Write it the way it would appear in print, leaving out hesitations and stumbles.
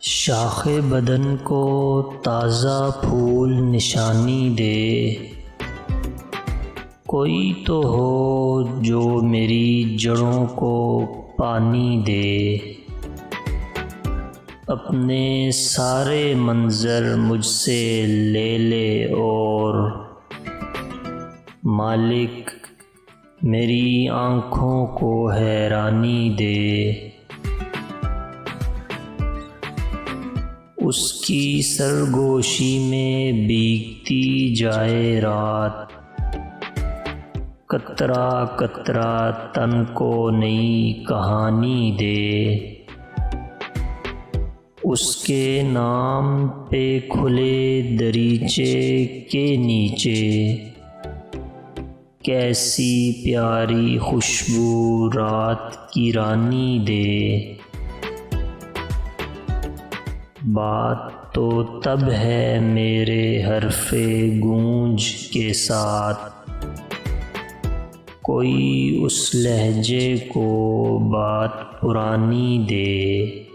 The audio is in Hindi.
शाखे बदन को ताज़ा फूल निशानी दे, कोई तो हो जो मेरी जड़ों को पानी दे। अपने सारे मंज़र मुझसे ले ले और मालिक मेरी आँखों को हैरानी दे। उसकी सरगोशी में बीतती जाए रात, कतरा कतरा तन को नई कहानी दे। उसके नाम पे खुले दरीचे के नीचे कैसी प्यारी खुशबू रात की रानी दे। बात तो तब है मेरे हरफ़े गूंज के साथ, कोई उस लहजे को बात पुरानी दे।